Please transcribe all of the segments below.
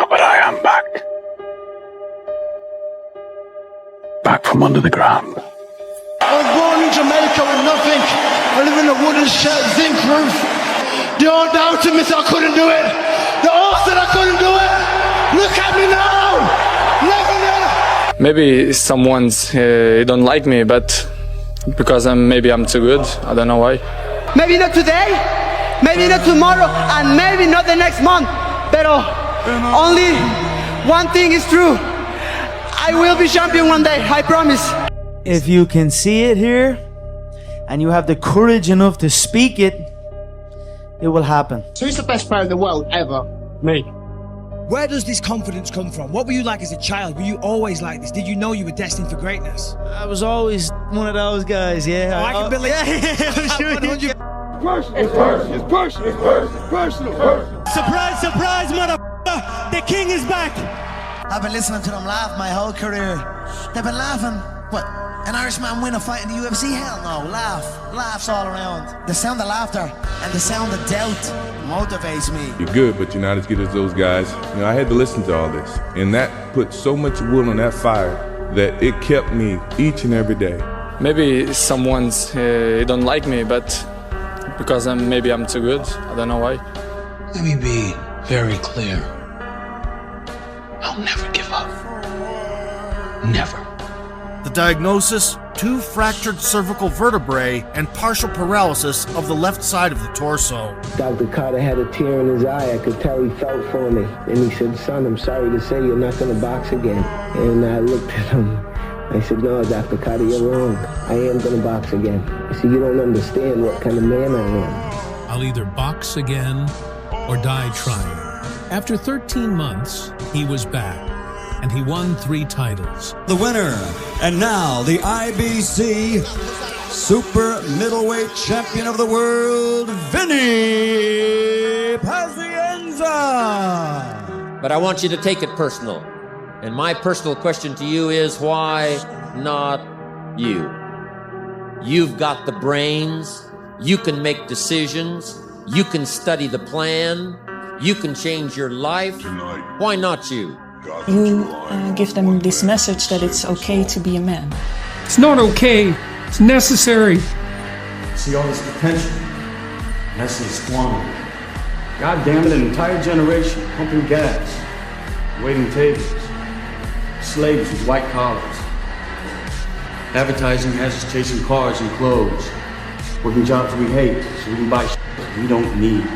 but I am back. Back from under the ground. I was born in Jamaica with nothing. I live in a wooden zinc roof. They all doubted me, so I couldn't do it. They all said I couldn't do it. Look at me now. Never know. Maybe someone's don't like me, but because maybe I'm too good. I don't know why. Maybe not today, maybe not tomorrow, and maybe not the next month. But only one thing is true. I will be champion one day, I promise. If you can see it here, and you have the courage enough to speak it, it will happen. So who's the best player in the world ever? Me. Where does this confidence come from? What were you like as a child? Were you always like this? Did you know you were destined for greatness? I was always one of those guys, yeah. Oh, I can believe it. It's personal. Surprise, surprise, motherfucker! The king is back! I've been listening to them laugh my whole career. They've been laughing. What? An Irishman win a fight in the UFC? Hell no. Laughs all around. The sound of laughter and the sound of doubt motivates me. You're good, but you're not as good as those guys. You know, I had to listen to all this, and that put so much wood on that fire that it kept me each and every day. Maybe someone's don't like me, but because maybe I'm too good. I don't know why. Let me be very clear. I'll never give up. Never. The diagnosis: 2 fractured cervical vertebrae and partial paralysis of the left side of the torso. Dr. Carter had a tear in his eye. I could tell he felt for me. And he said, "Son, I'm sorry to say you're not going to box again." And I looked at him. I said, "No, Dr. Carter, you're wrong. I am going to box again." He said, "You don't understand what kind of man I am. I'll either box again or die trying." After 13 months, he was back, and he won 3 titles. The winner, and now the IBC Super Middleweight Champion of the World, Vinny Pazienza. But I want you to take it personal. And my personal question to you is, why not you? You've got the brains, you can make decisions, you can study the plan, you can change your life. Why not you? You give them this message that it's okay to be a man. It's not okay, it's necessary. See all this potential, that's the squandered. God damn it, an entire generation pumping gas, waiting tables, slaves with white collars. Advertising has us chasing cars and clothes, working jobs we hate so we can buy shit we don't need.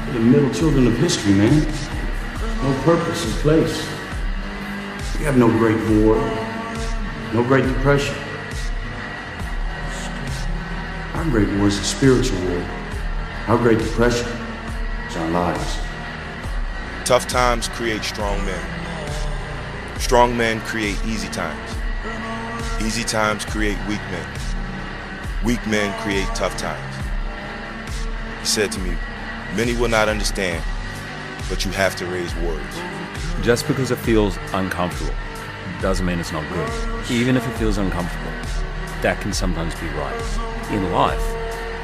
We're the middle children of history, man. No purpose or place. We have no Great War, no Great Depression. Our Great War is a spiritual war. Our Great Depression is our lives. Tough times create strong men. Strong men create easy times. Easy times create weak men. Weak men create tough times. He said to me, "Many will not understand, but you have to raise words." Just because it feels uncomfortable doesn't mean it's not good. Even if it feels uncomfortable, that can sometimes be right. In life,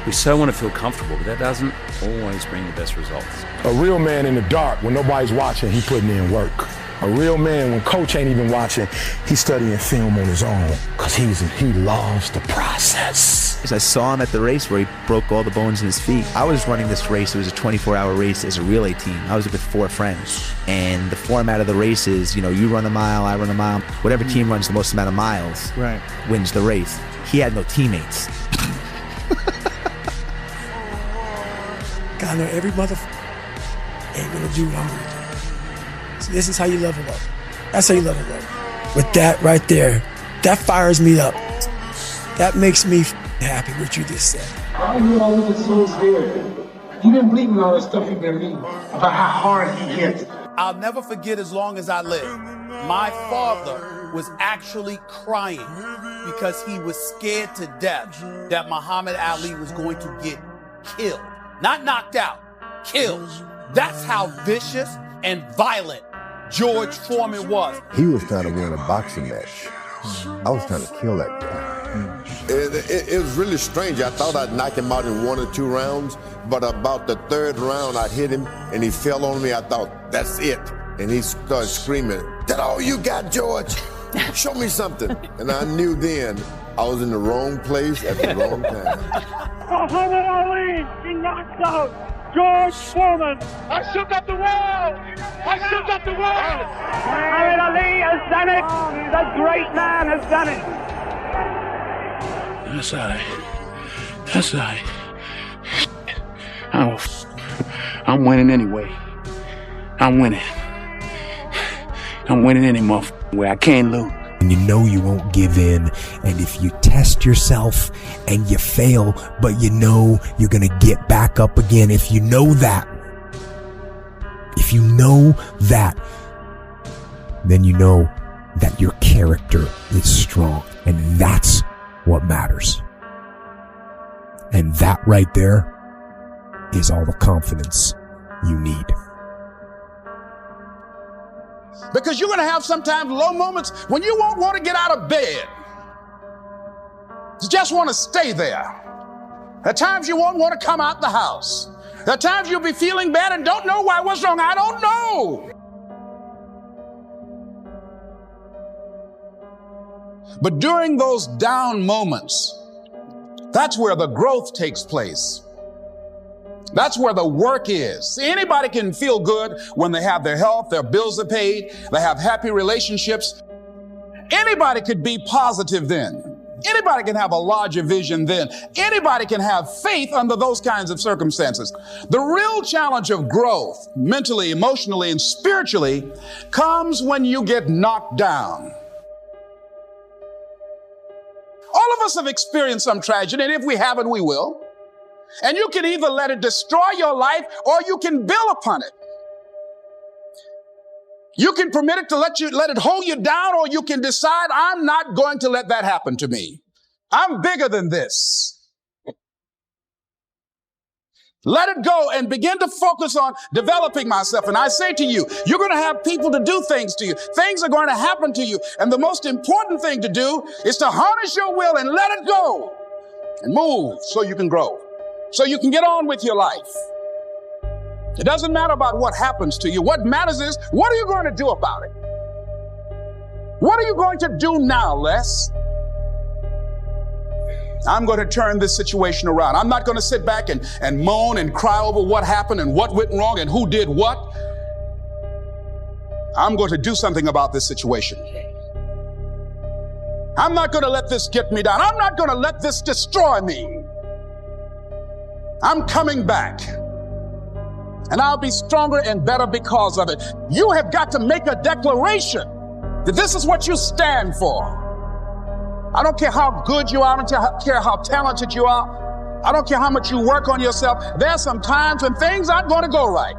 we so want to feel comfortable, but that doesn't always bring the best results. A real man in the dark, when nobody's watching, he putting in work. A real man, when coach ain't even watching, he's studying film on his own, because he loves the process. As I saw him at the race where he broke all the bones in his feet. I was running this race. It was a 24-hour race as a relay team. I was with 4 friends. And the format of the race is, you know, you run a mile, I run a mile. Whatever team runs the most amount of miles wins the race. He had no teammates. God, I know every motherfucker ain't gonna do what I'm gonna do. So this is how you level up. That's how you level up. With that right there, that fires me up. That makes me happy what you just said. I knew all of this so scared. You didn't believe in all the stuff you've been reading about how hard he hits. I'll never forget as long as I live. My father was actually crying because he was scared to death that Muhammad Ali was going to get killed. Not knocked out, killed. That's how vicious and violent George Foreman was. He was trying to win a boxing match. I was trying to kill that guy. It was really strange. I thought I'd knock him out in 1 or 2 rounds, but about the 3rd round, I hit him and he fell on me. I thought, that's it. And he started screaming, "That all you got, George? Show me something." And I knew then I was in the wrong place at the wrong time. Muhammad Ali, he knocked out George Foreman. I shook up the world. I shook up the world. Muhammad Ali has done it. The great man has done it. That's all right. That's all right. I'm winning anyway. I'm winning. I'm winning any motherfucking way. I can't lose. And you know you won't give in. And if you test yourself and you fail, but you know you're going to get back up again, if you know that, then you know that your character is strong. And that's what matters. And that right there is all the confidence you need. Because you're going to have sometimes low moments when you won't want to get out of bed. You just want to stay there. At times you won't want to come out the house. At times you'll be feeling bad and don't know why. What's wrong? I don't know. But during those down moments, that's where the growth takes place. That's where the work is. See, anybody can feel good when they have their health, their bills are paid, they have happy relationships. Anybody could be positive then. Anybody can have a larger vision then. Anybody can have faith under those kinds of circumstances. The real challenge of growth, mentally, emotionally, and spiritually, comes when you get knocked down. All of us have experienced some tragedy, and if we haven't, we will. And you can either let it destroy your life or you can build upon it. You can permit it to let it hold you down, or you can decide, I'm not going to let that happen to me. I'm bigger than this. Let it go and begin to focus on developing myself. And I say to you, you're going to have people to do things to you. Things are going to happen to you. And the most important thing to do is to harness your will and let it go and move so you can grow, so you can get on with your life. It doesn't matter about what happens to you. What matters is, what are you going to do about it? What are you going to do now, Les? I'm going to turn this situation around. I'm not going to sit back and moan and cry over what happened and what went wrong and who did what. I'm going to do something about this situation. I'm not going to let this get me down. I'm not going to let this destroy me. I'm coming back. And I'll be stronger and better because of it. You have got to make a declaration that this is what you stand for. I don't care how good you are. I don't care how talented you are. I don't care how much you work on yourself. There are some times when things aren't going to go right.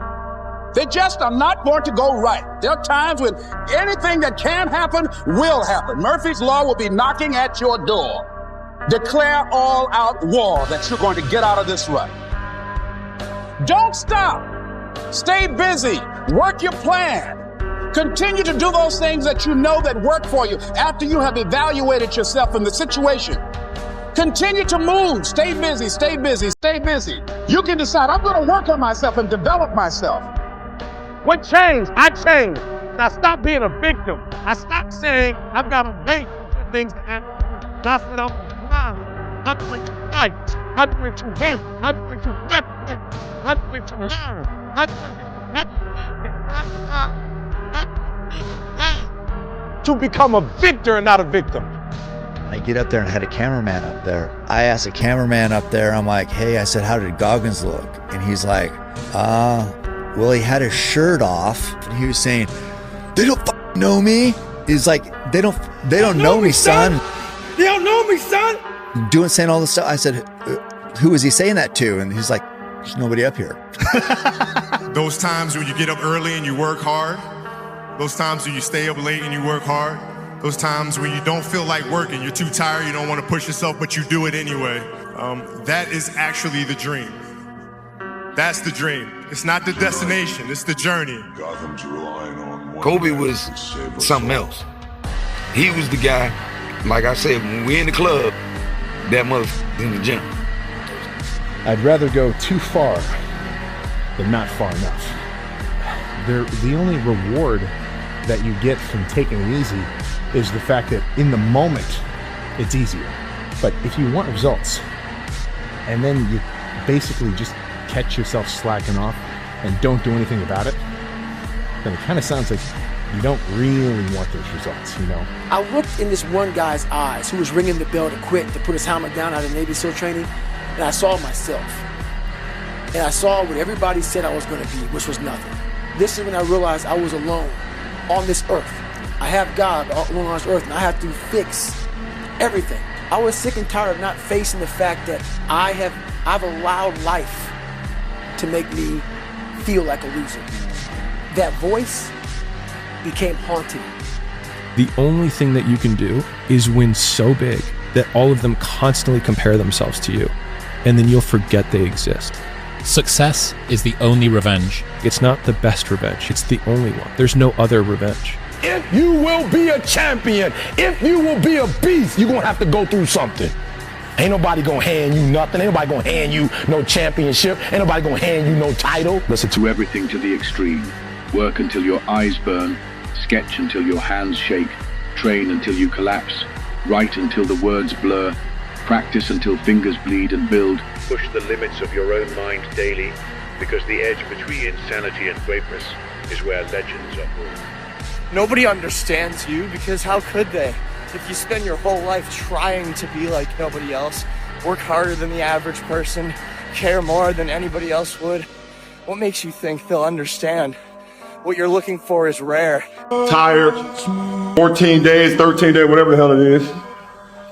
They just are not going to go right. There are times when anything that can happen will happen. Murphy's Law will be knocking at your door. Declare all out war that you're going to get out of this rut. Don't stop. Stay busy. Work your plan. Continue to do those things that you know that work for you after you have evaluated yourself in the situation. Continue to move. Stay busy, stay busy, stay busy. You can decide, I'm going to work on myself and develop myself. What changed? I changed. I stopped being a victim. I stopped saying, I've got to wait for things to happen. I said, I'm going to fight. I'm going to win. I'm going to represent. I'm going to learn. I'm going to become a victor and not a victim. I get up there and I had a cameraman up there. I asked a cameraman up there, I'm like, hey, I said, how did Goggins look? And he's like, well, he had his shirt off. And he was saying, they don't know me. He's like, they don't know me, son. They don't know me, son. Saying all this stuff. I said, who was he saying that to? And he's like, there's nobody up here. Those times when you get up early and you work hard, those times when you stay up late and you work hard, those times when you don't feel like working, you're too tired, you don't want to push yourself, but you do it anyway. That is actually the dream. That's the dream. It's not the destination, it's the journey. Kobe was something else. He was the guy Like I said, when we're in the club, that motherfucker's in the gym. I'd rather go too far than not far enough. The only reward that you get from taking it easy is the fact that in the moment, it's easier. But if you want results, and then you basically just catch yourself slacking off and don't do anything about it, then it kind of sounds like you don't really want those results, you know? I looked in this one guy's eyes who was ringing the bell to quit, to put his helmet down out of Navy SEAL training, and I saw myself. And I saw what everybody said I was gonna be, which was nothing. This is when I realized I was alone on this earth. I have God alone on this earth, and I have to fix everything. I was sick and tired of not facing the fact that I've allowed life to make me feel like a loser. That voice became haunting. The only thing that you can do is win so big that all of them constantly compare themselves to you, and then you'll forget they exist. Success is the only revenge. It's not the best revenge, it's the only one. There's no other revenge. If you will be a champion, if you will be a beast, you're gonna have to go through something. Ain't nobody gonna hand you nothing. Ain't nobody gonna hand you no championship. Ain't nobody gonna hand you no title. Listen to everything to the extreme. Work until your eyes burn. Sketch until your hands shake. Train until you collapse. Write until the words blur. Practice until fingers bleed and build. Push the limits of your own mind daily, because the edge between insanity and greatness is where legends are born. Nobody understands you, because how could they? If you spend your whole life trying to be like nobody else, work harder than the average person, care more than anybody else would, what makes you think they'll understand? What you're looking for is rare. Tired, 14 days, 13 days, whatever the hell it is,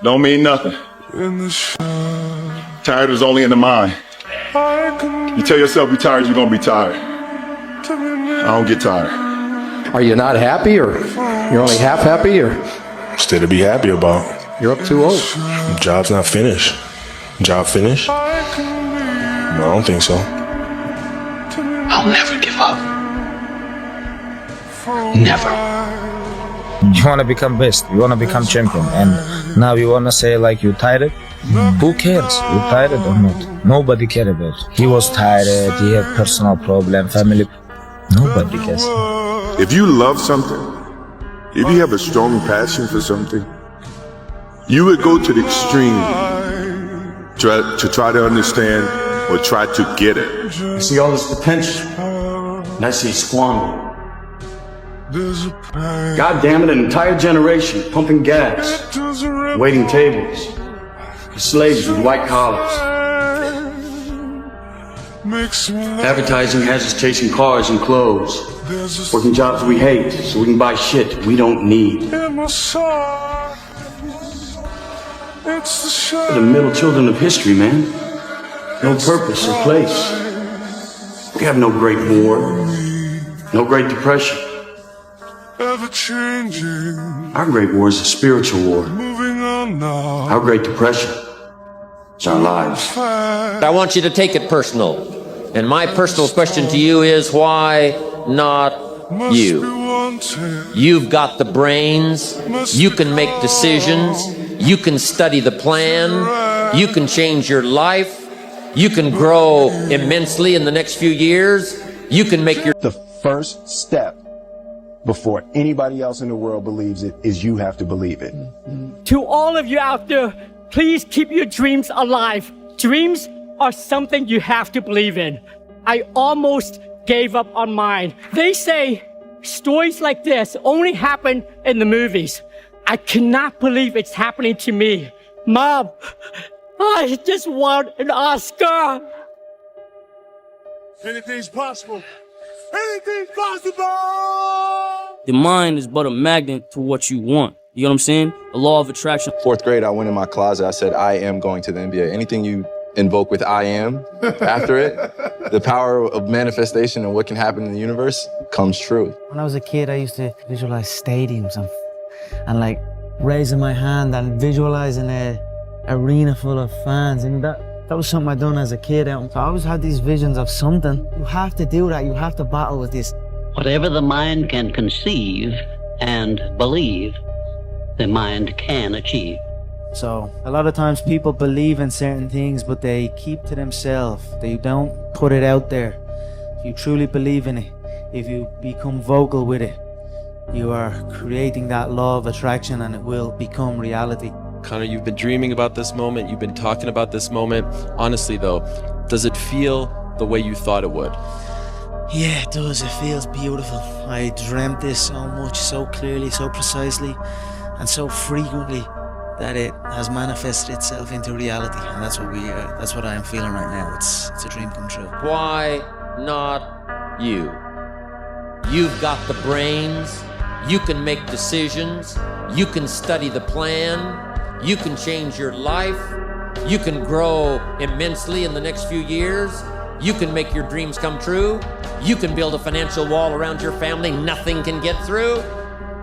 don't mean nothing. Tired is only in the mind. You tell yourself you're tired, you're gonna be tired. I don't get tired. Are you not happy, or you're only half happy, or? Still to be happy about. You're up too old. Job's not finished. Job finished? No, I don't think so. I'll never give up. Never. You want to become best, you want to become champion, and now you want to say like you tired? Who cares? You tired or not? Nobody cares about it. He was tired, he had personal problem, family. Nobody cares. If you love something, if you have a strong passion for something, you would go to the extreme to try to understand or try to get it. I see all this potential, and I see squander. God damn it, an entire generation pumping gas, waiting tables, slaves with white collars. Advertising has us chasing cars and clothes, working jobs we hate so we can buy shit we don't need. We're the middle children of history, man. No purpose or place. We have no great war, no great depression. Our great war is a spiritual war. Our great depression is our lives. I want you to take it personal. And my personal question to you is, why not you? You've got the brains. You can make decisions. You can study the plan. You can change your life. You can grow immensely in the next few years. You can make your... The first step before anybody else in the world believes it is you have to believe it. To all of you out there, please keep your dreams alive. Dreams are something you have to believe in. I almost gave up on mine. They say stories like this only happen in the movies. I cannot believe it's happening to me. Mom, I just want an Oscar. Anything's possible. Anything's possible! The mind is but a magnet to what you want. You know what I'm saying? The law of attraction. 4th grade, I went in my closet. I said, I am going to the NBA. Anything you invoke with I am after it, the power of manifestation and what can happen in the universe comes true. When I was a kid, I used to visualize stadiums and like raising my hand and visualizing an arena full of fans. And that was something I done as a kid. So I always had these visions of something. You have to do that. You have to battle with this. Whatever the mind can conceive and believe, the mind can achieve. So a lot of times people believe in certain things, but they keep to themselves. They don't put it out there. If you truly believe in it, if you become vocal with it, you are creating that law of attraction and it will become reality. Connor, you've been dreaming about this moment. You've been talking about this moment. Honestly though, does it feel the way you thought it would? Yeah, it does. It feels beautiful. I dreamt this so much, so clearly, so precisely, and so frequently that it has manifested itself into reality. And that's what I am feeling right now. It's a dream come true. Why not you? You've got the brains. You can make decisions. You can study the plan. You can change your life. You can grow immensely in the next few years. You can make your dreams come true. You can build a financial wall around your family nothing can get through.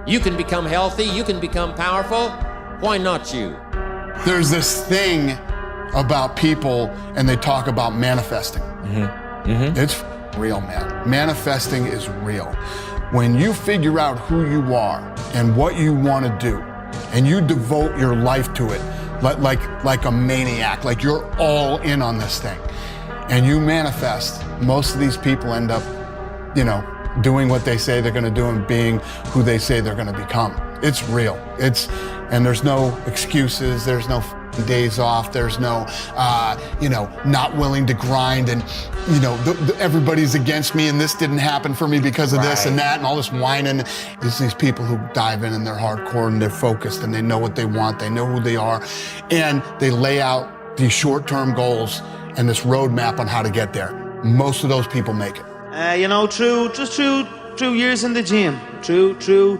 You can become healthy. You can become powerful. Why not you? There's this thing about people and they talk about manifesting. It's real, man. Manifesting is real. When you figure out who you are and what you want to do, and you devote your life to it like a maniac, like you're all in on this thing, and you manifest, most of these people end up, doing what they say they're going to do and being who they say they're going to become. It's real. And there's no excuses. There's no days off. There's no, not willing to grind and, everybody's against me and this didn't happen for me because of this and that and all this whining. There's these people who dive in and they're hardcore and they're focused and they know what they want. They know who they are. And they lay out these short-term goals and this roadmap on how to get there. Most of those people make it. True years in the gym, true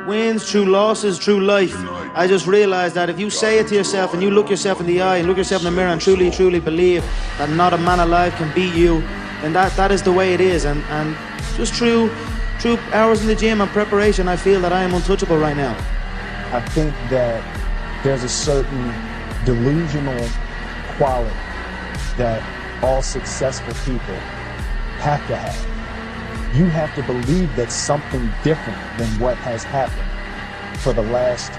wins, true losses, true life. I just realized that if you say it to yourself and you look yourself in the eye and look yourself in the mirror and truly believe that not a man alive can beat you, then that is the way it is. And just true hours in the gym and preparation, I feel that I am untouchable right now. I think that there's a certain delusional quality that all successful people have to have. You have to believe that something different than what has happened for the last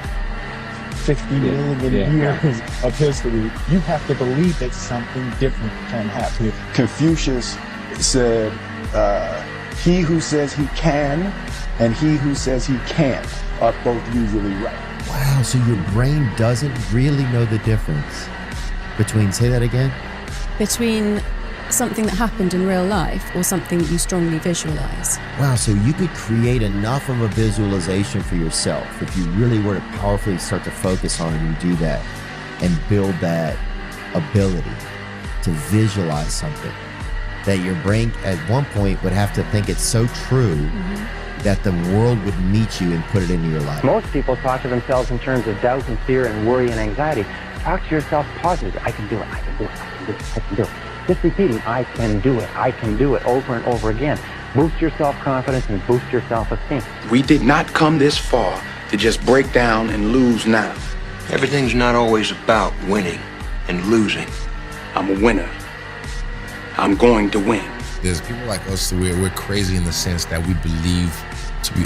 50 million years of history. You have to believe that something different can happen. Confucius said, he who says he can and he who says he can't are both usually right. Wow, so your brain doesn't really know the difference between, say that again? Between something that happened in real life or something that you strongly visualize. Wow, so you could create enough of a visualization for yourself if you really were to powerfully start to focus on it and do that and build that ability to visualize something that your brain at one point would have to think it's so true that the world would meet you and put it into your life. Most people talk to themselves in terms of doubt and fear and worry and anxiety. Talk to yourself positive. I can do it, I can do it, I can do it, I can do it. Just repeating, I can do it over and over again. Boost your self-confidence and boost your self-esteem. We did not come this far to just break down and lose now. Everything's not always about winning and losing. I'm a winner. I'm going to win. There's people like us, we're crazy in the sense that we believe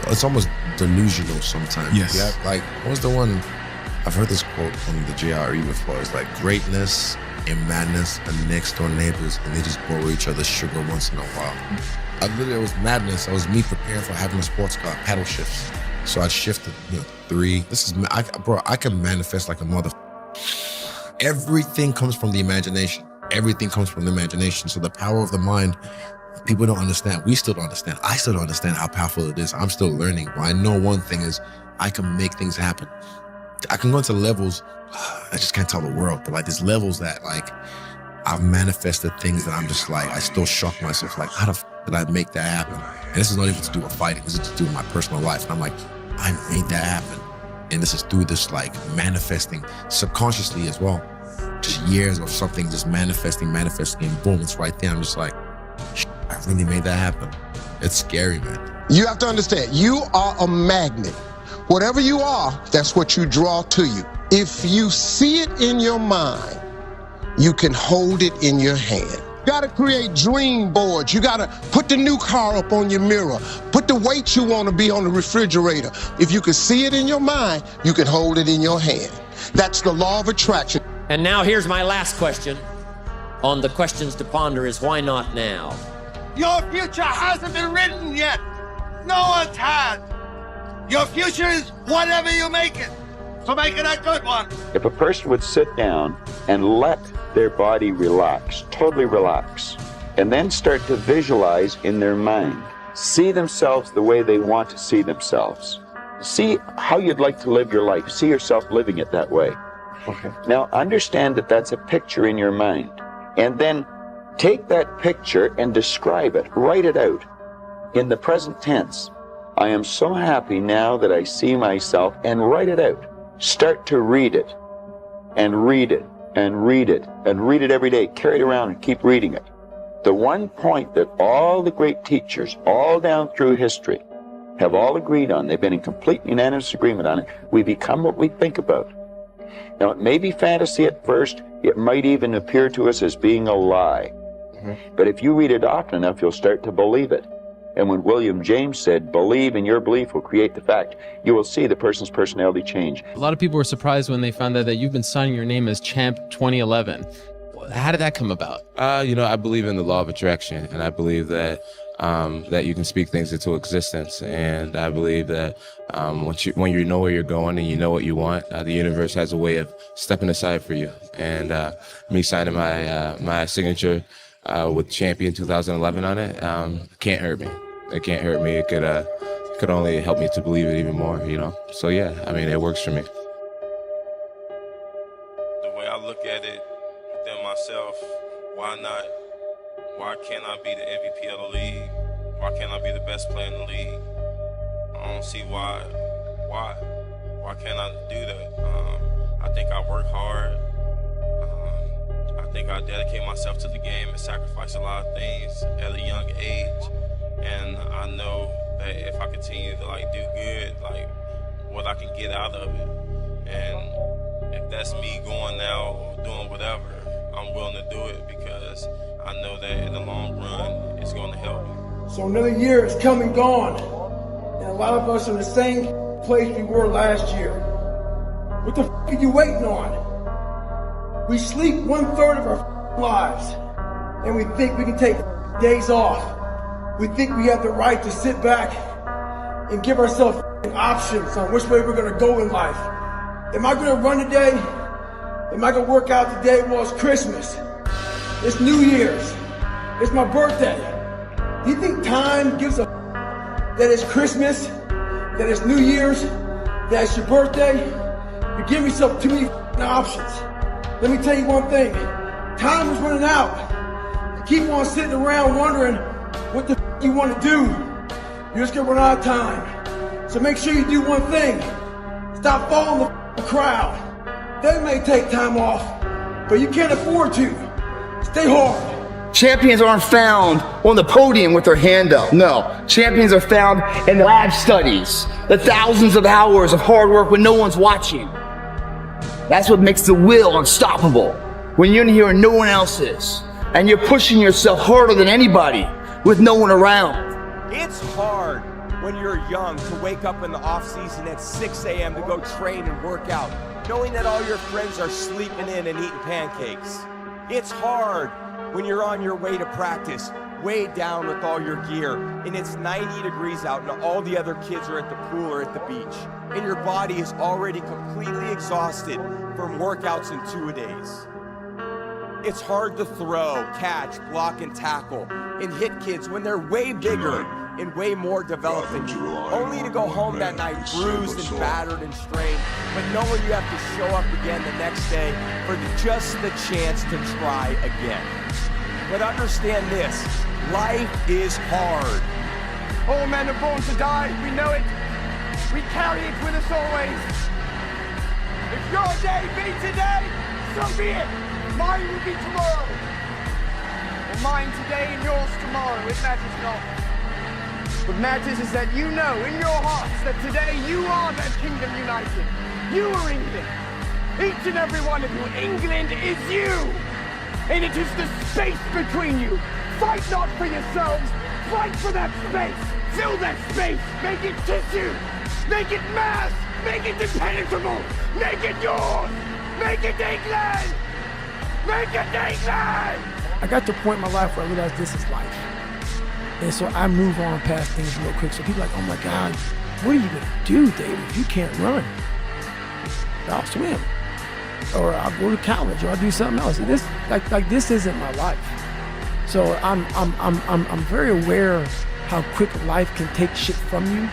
it's almost delusional sometimes. Yes. Yeah, like, what was the one, I've heard this quote from the JRE before, it's like, greatness and madness are next door neighbors and they just borrow each other's sugar once in a while. It was madness. I was me preparing for having a sports car, paddle shifts. So I shifted, 3. I can manifest like a mother. Everything comes from the imagination. Everything comes from the imagination. So the power of the mind, people don't understand. We still don't understand. I still don't understand how powerful it is. I'm still learning. But I know one thing is I can make things happen. I can go into levels, I just can't tell the world, but like there's levels that like I've manifested things that I'm just like, I still shock myself, like how the f did I make that happen? And this is not even to do with fighting, this is to do with my personal life. And I'm like, I made that happen. And this is through this like manifesting subconsciously as well. Just years of something just manifesting, and boom, it's right there. I'm just like, I really made that happen. It's scary, man. You have to understand, you are a magnet. Whatever you are, that's what you draw to you. If you see it in your mind, you can hold it in your hand. Gotta create dream boards. You gotta put the new car up on your mirror. Put the weight you want to be on the refrigerator. If you can see it in your mind, you can hold it in your hand. That's the law of attraction. And now here's my last question on the questions to ponder is why not now? Your future hasn't been written yet. No one's had. Your future is whatever you make it. So make it a good one. If a person would sit down and let their body relax, totally relax, and then start to visualize in their mind, see themselves the way they want to see themselves. See how you'd like to live your life. See yourself living it that way. Okay. Now understand that that's a picture in your mind. And then take that picture and describe it. Write it out in the present tense. I am so happy now that I see myself, and write it out. Start to read it and read it and read it and read it every day. Carry it around and keep reading it. The one point that all the great teachers all down through history have all agreed on, they've been in complete unanimous agreement on it, we become what we think about. Now, it may be fantasy at first. It might even appear to us as being a lie. But if you read it often enough, you'll start to believe it. And when William James said, believe and your belief will create the fact, you will see the person's personality change. A lot of people were surprised when they found out that you've been signing your name as Champ 2011. How did that come about? I believe in the law of attraction, and I believe that that you can speak things into existence. And I believe that when you know where you're going and you know what you want, the universe has a way of stepping aside for you. And me signing my signature with Champion 2011 on it can't hurt me. It can't hurt me. It could only help me to believe it even more, So yeah, I mean, it works for me. The way I look at it within myself, why not? Why can't I be the MVP of the league? Why can't I be the best player in the league? I don't see why. Why can't I do that? I think I work hard. I think I dedicate myself to the game and sacrifice a lot of things at a young age. And I know that if I continue to do good, what I can get out of it. And if that's me going now or doing whatever, I'm willing to do it because I know that in the long run, it's going to help me. So another year has come and gone, and a lot of us are in the same place we were last year. What the are you waiting on? We sleep 1/3 of our lives, and we think we can take days off. We think we have the right to sit back and give ourselves options on which way we're going to go in life. Am I going to run today? Am I going to work out today? Well, it's Christmas. It's New Year's. It's my birthday. Do you think time gives a that it's Christmas, that it's New Year's, that it's your birthday? You give yourself too many options. Let me tell you one thing. Time is running out. You keep on sitting around wondering what the you want to do. You're just going to run out of time. So make sure you do one thing. Stop following the crowd. They may take time off, but you can't afford to. Stay hard. Champions aren't found on the podium with their hand up. No, champions are found in the lab studies, the thousands of hours of hard work when no one's watching. That's what makes the will unstoppable. When you're in here and no one else is, and you're pushing yourself harder than anybody with no one around. It's hard when you're young to wake up in the off season at 6 a.m. to go train and work out, knowing that all your friends are sleeping in and eating pancakes. It's hard when you're on your way to practice, weighed down with all your gear, and it's 90 degrees out and all the other kids are at the pool or at the beach, and your body is already completely exhausted from workouts in 2-a-days. It's hard to throw, catch, block, and tackle, and hit kids when they're way bigger and way more developed than you, only to go home that night bruised and battered and strained, but knowing you have to show up again the next day for just the chance to try again. But understand this, life is hard. All men are born to die, we know it. We carry it with us always. If your day be today, so be it. Mine will be tomorrow. Or mine today and yours tomorrow, it matters not. What matters is that you know in your hearts that today you are that Kingdom United. You are England. Each and every one of you. England is you. and it is the space between you. Fight not for yourselves, fight for that space. Fill that space, make it tissue, make it mass, make it impenetrable, make it yours, make it England, make it England. I got to a point in my life where I realized this is life. And so I move on past things real quick. So people are like, oh my God, what are you gonna do, David, if you can't run? I'll swim, or I'll go to college, or I'll do something else. This, like this isn't my life. So I'm very aware how quick life can take shit from you,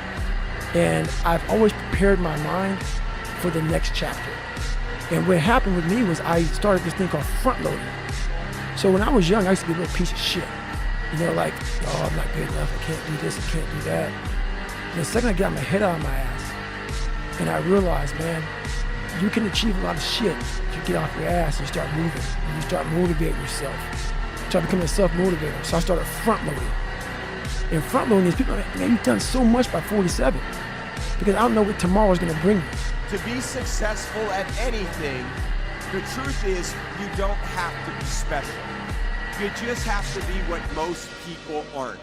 and I've always prepared my mind for the next chapter. And what happened with me was I started this thing called front loading. So when I was young, I used to be a little piece of shit. You know, like, oh, I'm not good enough, I can't do this, I can't do that. And the second I got my head out of my ass, and I realized, man, you can achieve a lot of shit if you get off your ass and you start moving, and you start motivating yourself. Start becoming a self-motivator. So I started front loading. And front loading is people are like, man, you've done so much by 47, because I don't know what tomorrow's gonna bring you. To be successful at anything, the truth is you don't have to be special. You just have to be what most people aren't.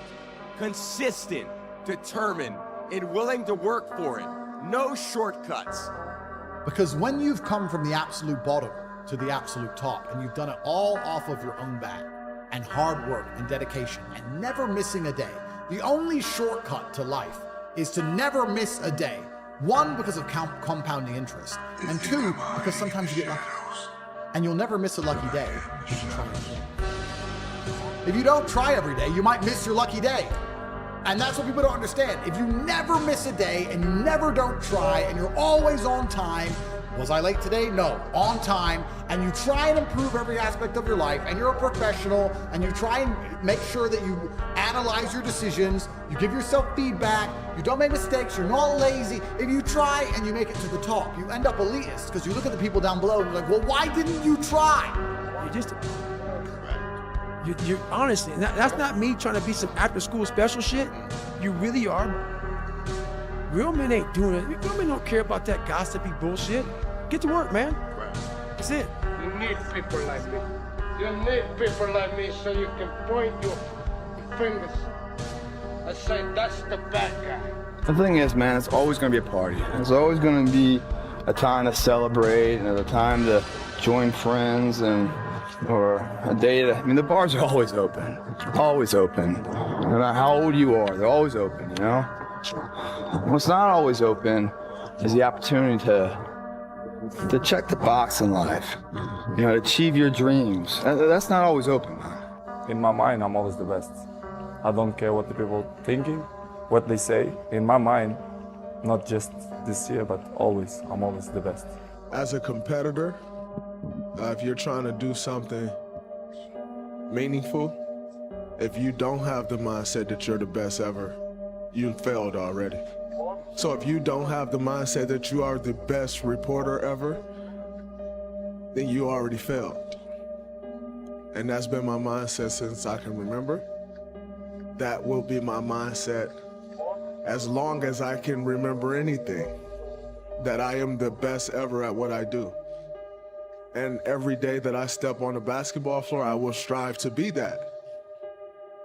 Consistent, determined, and willing to work for it. No shortcuts. Because when you've come from the absolute bottom to the absolute top, and you've done it all off of your own back, and hard work and dedication, and never missing a day, the only shortcut to life is to never miss a day. One, because of compounding interest, and two, because sometimes you get lucky. And you'll never miss a lucky day if you try every day. If you don't try every day, you might miss your lucky day. And that's what people don't understand. If you never miss a day and you never don't try and you're always on time, was I late today? No, on time, and you try and improve every aspect of your life, and you're a professional, and you try and make sure that you analyze your decisions, you give yourself feedback, you don't make mistakes, you're not lazy. If you try and you make it to the top, you end up elitist, because you look at the people down below and you're like, well, why didn't you try? You honestly, that's not me trying to be some after school special shit. You really are. Real men ain't doing it. Real men don't care about that gossipy bullshit. Get to work, man. That's it. You need people like me. You need people like me so you can point your fingers and say, that's the bad guy. The thing is, man, it's always gonna be a party. It's always gonna be a time to celebrate and a time to join friends or a day to, the bars are always open. Always open. No matter how old you are, they're always open, you know? What's not always open is the opportunity to check the box in life, to achieve your dreams. That's not always open, man. In my mind, I'm always the best. I don't care what the people are thinking, what they say. In my mind, not just this year, but always, I'm always the best. As a competitor, if you're trying to do something meaningful, if you don't have the mindset that you're the best ever, you failed already. So if you don't have the mindset that you are the best reporter ever, then you already failed. And that's been my mindset since I can remember. That will be my mindset as long as I can remember anything, that I am the best ever at what I do. And every day that I step on the basketball floor, I will strive to be that.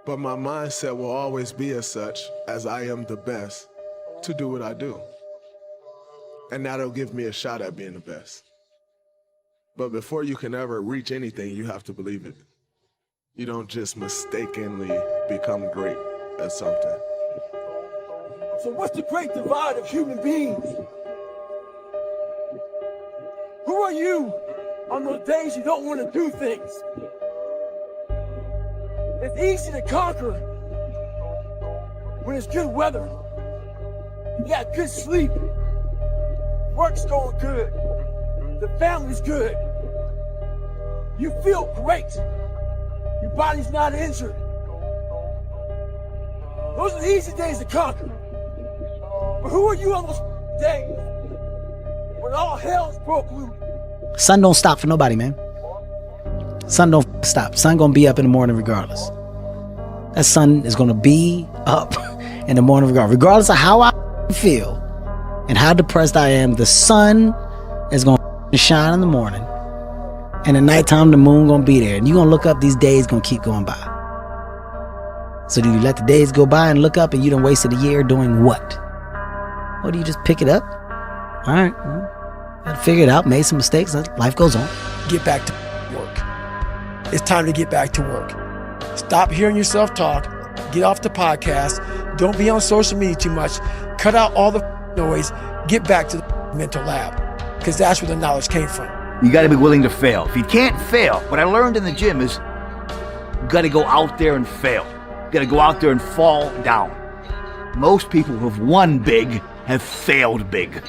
But my mindset will always be as such, as I am the best to do what I do. And that'll give me a shot at being the best. But before you can ever reach anything, you have to believe it. You don't just mistakenly become great at something. So what's the great divide of human beings? Who are you on those days you don't want to do things? It's easy to conquer when it's good weather. You got good sleep. Work's going good. The family's good. You feel great. Your body's not injured. Those are the easy days to conquer. But who are you on those days when all hell's broke loose? Sun don't stop for nobody, man. Sun don't stop. Sun gonna be up in the morning regardless. That sun is gonna be up in the morning regardless of how I feel and how depressed I am. The sun is gonna shine in the morning, And at nighttime, the moon gonna be there. And you're gonna look up, these days gonna keep going by. So do you let the days go by and look up and you done wasted a year doing what? Or do you just pick it up? All right, gotta figure it out, made some mistakes, life goes on. Get back to work. It's time to get back to work. Stop hearing yourself talk. Get off the podcast. Don't be on social media too much. Cut out all the noise. Get back to the mental lab, because that's where the knowledge came from. You got to be willing to fail. If you can't fail, what I learned in the gym is you got to go out there and fail. You got to go out there and fall down. Most people who have won big have failed big.